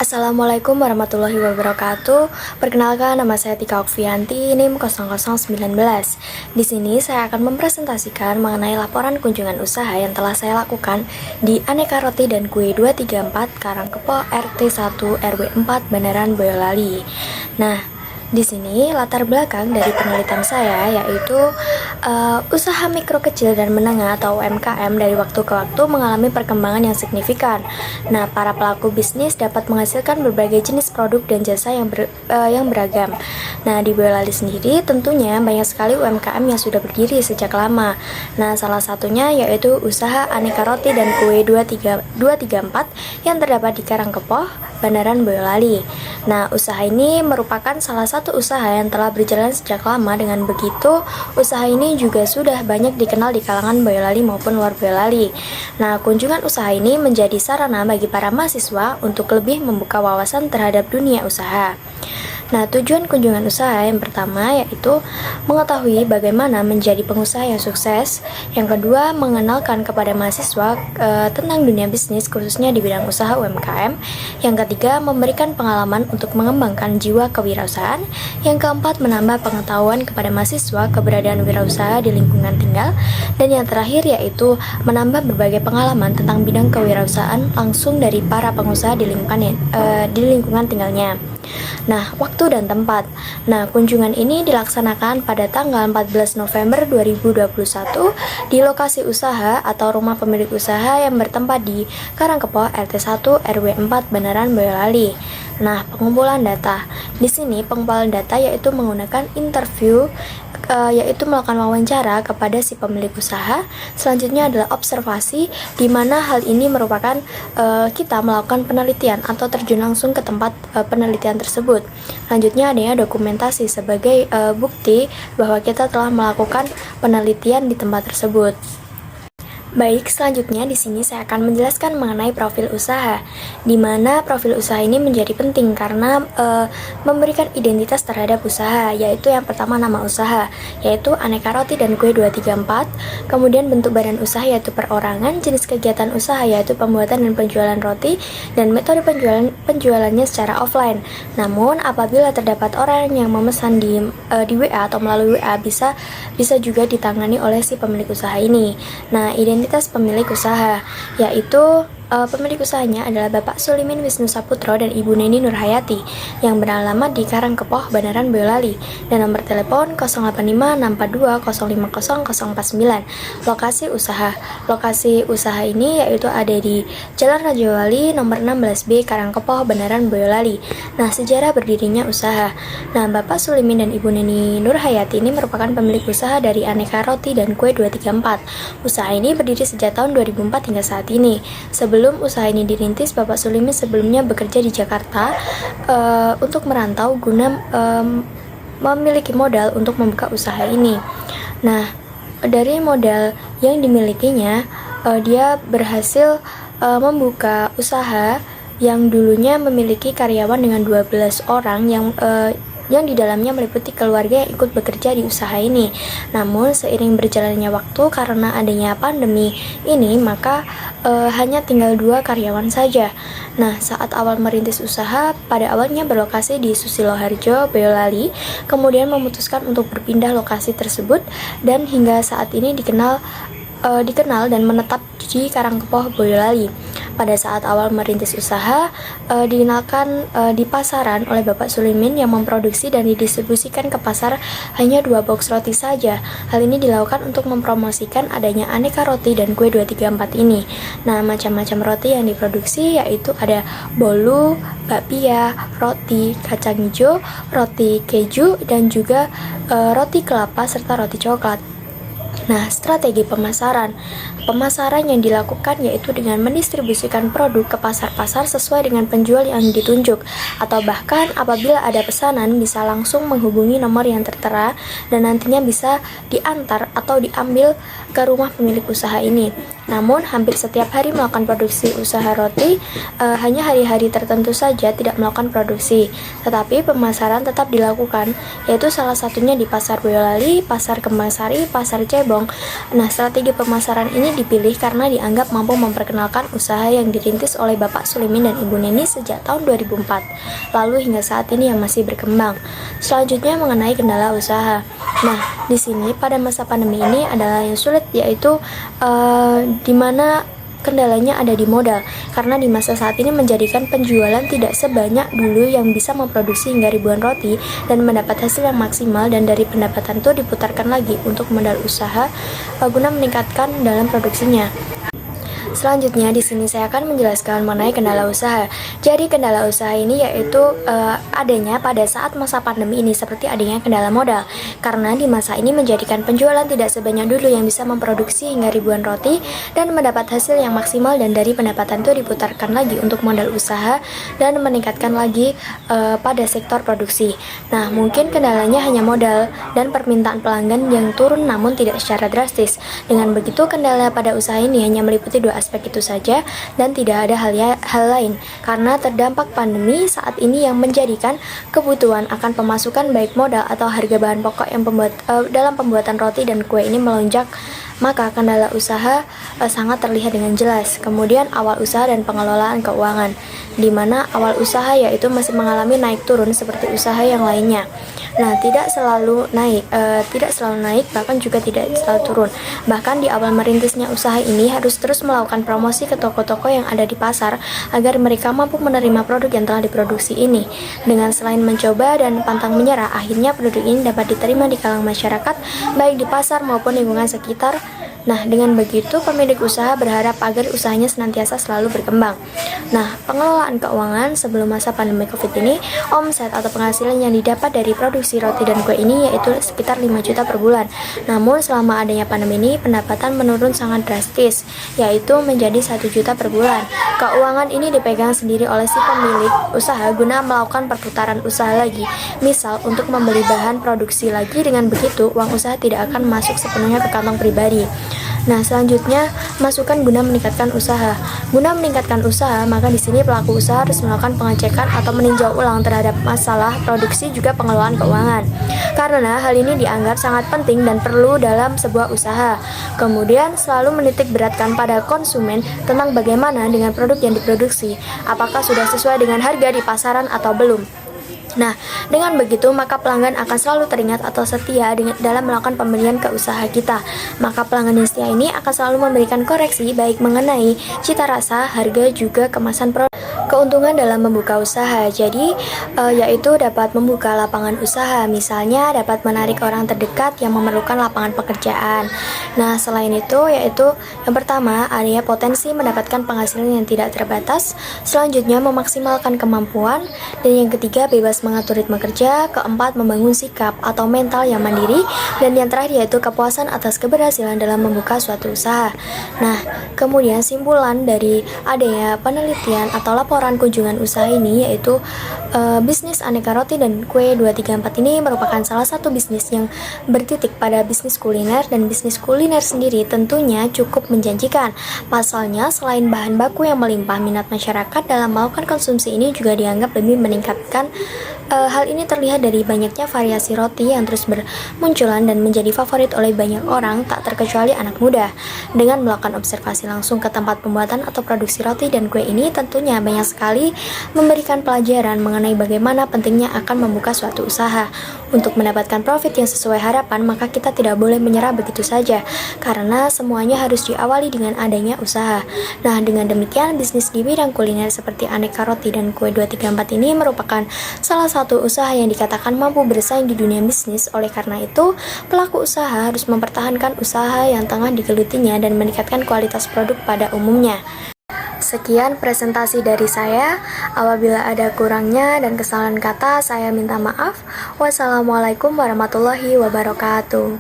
Assalamualaikum warahmatullahi wabarakatuh. Perkenalkan, nama saya Tika Okvianti, NIM 0019. Di sini saya akan mempresentasikan mengenai laporan kunjungan usaha yang telah saya lakukan di Aneka Roti dan Kue 234 Karangkepo RT 1 RW 4 Bandaran Boyolali. Nah, di sini latar belakang dari penelitian saya yaitu usaha mikro kecil dan menengah atau UMKM dari waktu ke waktu mengalami perkembangan yang signifikan. Nah, para pelaku bisnis dapat menghasilkan berbagai jenis produk dan jasa yang beragam. Nah, di Boyolali sendiri tentunya banyak sekali UMKM yang sudah berdiri sejak lama. Nah, salah satunya yaitu usaha Aneka Roti dan Kue 234 yang terdapat di Karangkepo, Bandaran Boyolali. Nah, usaha ini merupakan salah satu usaha yang telah berjalan sejak lama. Dengan begitu, usaha ini juga sudah banyak dikenal di kalangan Boyolali maupun luar Boyolali. Nah, kunjungan usaha ini menjadi sarana bagi para mahasiswa untuk lebih membuka wawasan terhadap dunia usaha. Nah, tujuan kunjungan usaha yang pertama yaitu mengetahui bagaimana menjadi pengusaha yang sukses. Yang kedua, mengenalkan kepada mahasiswa tentang dunia bisnis khususnya di bidang usaha UMKM. Yang ketiga, memberikan pengalaman untuk mengembangkan jiwa kewirausahaan. Yang keempat, menambah pengetahuan kepada mahasiswa keberadaan wirausaha di lingkungan tinggal. Dan yang terakhir yaitu menambah berbagai pengalaman tentang bidang kewirausahaan langsung dari para pengusaha di lingkungan tinggalnya. Nah, waktu dan tempat. Nah, kunjungan ini dilaksanakan pada tanggal 14 November 2021 di lokasi usaha atau rumah pemilik usaha yang bertempat di Karangkepo RT 1 RW 4 Bandaran Boyolali. Nah, pengumpulan data. Di sini pengumpulan data yaitu menggunakan interview, yaitu melakukan wawancara kepada si pemilik usaha. Selanjutnya adalah observasi, di mana hal ini merupakan kita melakukan penelitian atau terjun langsung ke tempat penelitian tersebut. Selanjutnya adanya dokumentasi sebagai bukti bahwa kita telah melakukan penelitian di tempat tersebut. Baik, selanjutnya di sini saya akan menjelaskan mengenai profil usaha, di mana profil usaha ini menjadi penting karena memberikan identitas terhadap usaha, yaitu yang pertama nama usaha, yaitu Aneka Roti dan Kue 234, kemudian bentuk badan usaha yaitu perorangan, jenis kegiatan usaha yaitu pembuatan dan penjualan roti, dan metode penjualannya secara offline. Namun, apabila terdapat orang yang memesan di WA atau melalui WA bisa juga ditangani oleh si pemilik usaha ini. Nah, identitas pemilik usaha yaitu pemilik usahanya adalah Bapak Sulimin Wisnu Saputro dan Ibu Neni Nurhayati yang beralamat di Karangkepo, Bandaran Boyolali, dan nomor telepon 085642050049. Lokasi usaha ini yaitu ada di Jalan Rajawali nomor 16B Karangkepo, Bandaran Boyolali. Nah, sejarah berdirinya usaha. Nah, Bapak Sulimin dan Ibu Neni Nurhayati ini merupakan pemilik usaha dari Aneka Roti dan Kue 234. Usaha ini berdiri sejak tahun 2004 hingga saat ini. Sebelum usaha ini dirintis, Bapak Sulimin sebelumnya bekerja di Jakarta untuk merantau guna memiliki modal untuk membuka usaha ini. Nah, dari modal yang dimilikinya, dia berhasil membuka usaha yang dulunya memiliki karyawan dengan 12 orang yang di dalamnya meliputi keluarga yang ikut bekerja di usaha ini. Namun seiring berjalannya waktu karena adanya pandemi ini, maka hanya tinggal 2 karyawan saja. Nah, saat awal merintis usaha, pada awalnya berlokasi di Susiloharjo, Boyolali, kemudian memutuskan untuk berpindah lokasi tersebut dan hingga saat ini dikenal dan menetap di Karangkepo, Boyolali. Pada saat awal merintis usaha, dikenalkan di pasaran oleh Bapak Sulimin yang memproduksi dan didistribusikan ke pasar hanya 2 box roti saja. Hal ini dilakukan untuk mempromosikan adanya Aneka Roti dan Kue 234 ini. Nah, macam-macam roti yang diproduksi yaitu ada bolu, bakpia, roti kacang hijau, roti keju, dan juga roti kelapa serta roti coklat. Nah, strategi pemasaran yang dilakukan yaitu dengan mendistribusikan produk ke pasar-pasar sesuai dengan penjual yang ditunjuk, atau bahkan apabila ada pesanan bisa langsung menghubungi nomor yang tertera dan nantinya bisa diantar atau diambil ke rumah pemilik usaha ini. Namun, hampir setiap hari melakukan produksi usaha roti, hanya hari-hari tertentu saja tidak melakukan produksi, tetapi pemasaran tetap dilakukan, yaitu salah satunya di Pasar Boyolali, Pasar Kembangsari, Pasar Cebong, Gerbong. Nah, strategi pemasaran ini dipilih karena dianggap mampu memperkenalkan usaha yang dirintis oleh Bapak Sulimin dan Ibu Neni sejak tahun 2004, lalu hingga saat ini yang masih berkembang. Selanjutnya mengenai kendala usaha. Nah, di sini pada masa pandemi ini adalah yang sulit, yaitu di mana kendalanya ada di modal, karena di masa saat ini menjadikan penjualan tidak sebanyak dulu yang bisa memproduksi hingga ribuan roti dan mendapat hasil yang maksimal, dan dari pendapatan itu diputarkan lagi untuk modal usaha guna meningkatkan dalam produksinya. Selanjutnya di sini saya akan menjelaskan mengenai kendala usaha. Jadi kendala usaha ini yaitu adanya pada saat masa pandemi ini, seperti adanya kendala modal. Karena di masa ini menjadikan penjualan tidak sebanyak dulu yang bisa memproduksi hingga ribuan roti dan mendapat hasil yang maksimal, dan dari pendapatan itu diputarkan lagi untuk modal usaha dan meningkatkan lagi pada sektor produksi. Nah, mungkin kendalanya hanya modal dan permintaan pelanggan yang turun namun tidak secara drastis. Dengan begitu, kendala pada usaha ini hanya meliputi dua aspek itu saja dan tidak ada hal lain, karena terdampak pandemi saat ini yang menjadikan kebutuhan akan pemasukan baik modal atau harga bahan pokok yang dalam pembuatan roti dan kue ini melonjak, maka kendala usaha sangat terlihat dengan jelas. Kemudian awal usaha dan pengelolaan keuangan, di mana awal usaha yaitu masih mengalami naik turun seperti usaha yang lainnya. Nah, tidak selalu naik, bahkan juga tidak selalu turun. Bahkan di awal merintisnya usaha ini harus terus melakukan promosi ke toko-toko yang ada di pasar agar mereka mampu menerima produk yang telah diproduksi ini. Dengan selain mencoba dan pantang menyerah, akhirnya produk ini dapat diterima di kalangan masyarakat, baik di pasar maupun lingkungan sekitar. Nah, dengan begitu pemilik usaha berharap agar usahanya senantiasa selalu berkembang. Nah, pengelolaan keuangan sebelum masa pandemi Covid ini, omset atau penghasilan yang didapat dari produksi roti dan kue ini yaitu sekitar 5 juta per bulan. Namun selama adanya pandemi ini, pendapatan menurun sangat drastis, yaitu menjadi 1 juta per bulan. Keuangan ini dipegang sendiri oleh si pemilik usaha guna melakukan perputaran usaha lagi. Misal untuk membeli bahan produksi lagi, dengan begitu uang usaha tidak akan masuk sepenuhnya ke kantong pribadi. Nah, selanjutnya masukan guna meningkatkan usaha. Guna meningkatkan usaha, maka di sini pelaku usaha harus melakukan pengecekan atau meninjau ulang terhadap masalah produksi juga pengelolaan keuangan. Karena hal ini dianggap sangat penting dan perlu dalam sebuah usaha. Kemudian selalu menitik beratkan pada konsumen tentang bagaimana dengan produk yang diproduksi, apakah sudah sesuai dengan harga di pasaran atau belum. Nah, dengan begitu maka pelanggan akan selalu teringat atau setia dalam melakukan pembelian ke usaha kita. Maka pelanggan yang setia ini akan selalu memberikan koreksi baik mengenai cita rasa, harga, juga kemasan produk. Keuntungan dalam membuka usaha, jadi yaitu dapat membuka lapangan usaha, misalnya dapat menarik orang terdekat yang memerlukan lapangan pekerjaan. Nah, selain itu yaitu yang pertama adanya potensi mendapatkan penghasilan yang tidak terbatas, selanjutnya memaksimalkan kemampuan, dan yang ketiga bebas mengatur ritme kerja, keempat membangun sikap atau mental yang mandiri, dan yang terakhir yaitu kepuasan atas keberhasilan dalam membuka suatu usaha. Nah, kemudian simpulan dari adanya penelitian atau laporan kunjungan usaha ini yaitu bisnis aneka roti dan kue 234 ini merupakan salah satu bisnis yang bertitik pada bisnis kuliner, dan bisnis kuliner sendiri tentunya cukup menjanjikan. Pasalnya selain bahan baku yang melimpah, minat masyarakat dalam melakukan konsumsi ini juga dianggap lebih meningkatkan. Hal ini terlihat dari banyaknya variasi roti yang terus bermunculan dan menjadi favorit oleh banyak orang, tak terkecuali anak muda. Dengan melakukan observasi langsung ke tempat pembuatan atau produksi roti dan kue ini, tentunya banyak sekali memberikan pelajaran mengenai bagaimana pentingnya akan membuka suatu usaha. Untuk mendapatkan profit yang sesuai harapan, maka kita tidak boleh menyerah begitu saja, karena semuanya harus diawali dengan adanya usaha. Nah, dengan demikian bisnis di bidang kuliner seperti aneka roti dan kue 234 ini merupakan salah satu usaha yang dikatakan mampu bersaing di dunia bisnis. Oleh karena itu, pelaku usaha harus mempertahankan usaha yang tengah digelutinya dan meningkatkan kualitas produk pada umumnya. Sekian presentasi dari saya. Apabila ada kurangnya dan kesalahan kata, saya minta maaf. Wassalamualaikum warahmatullahi wabarakatuh.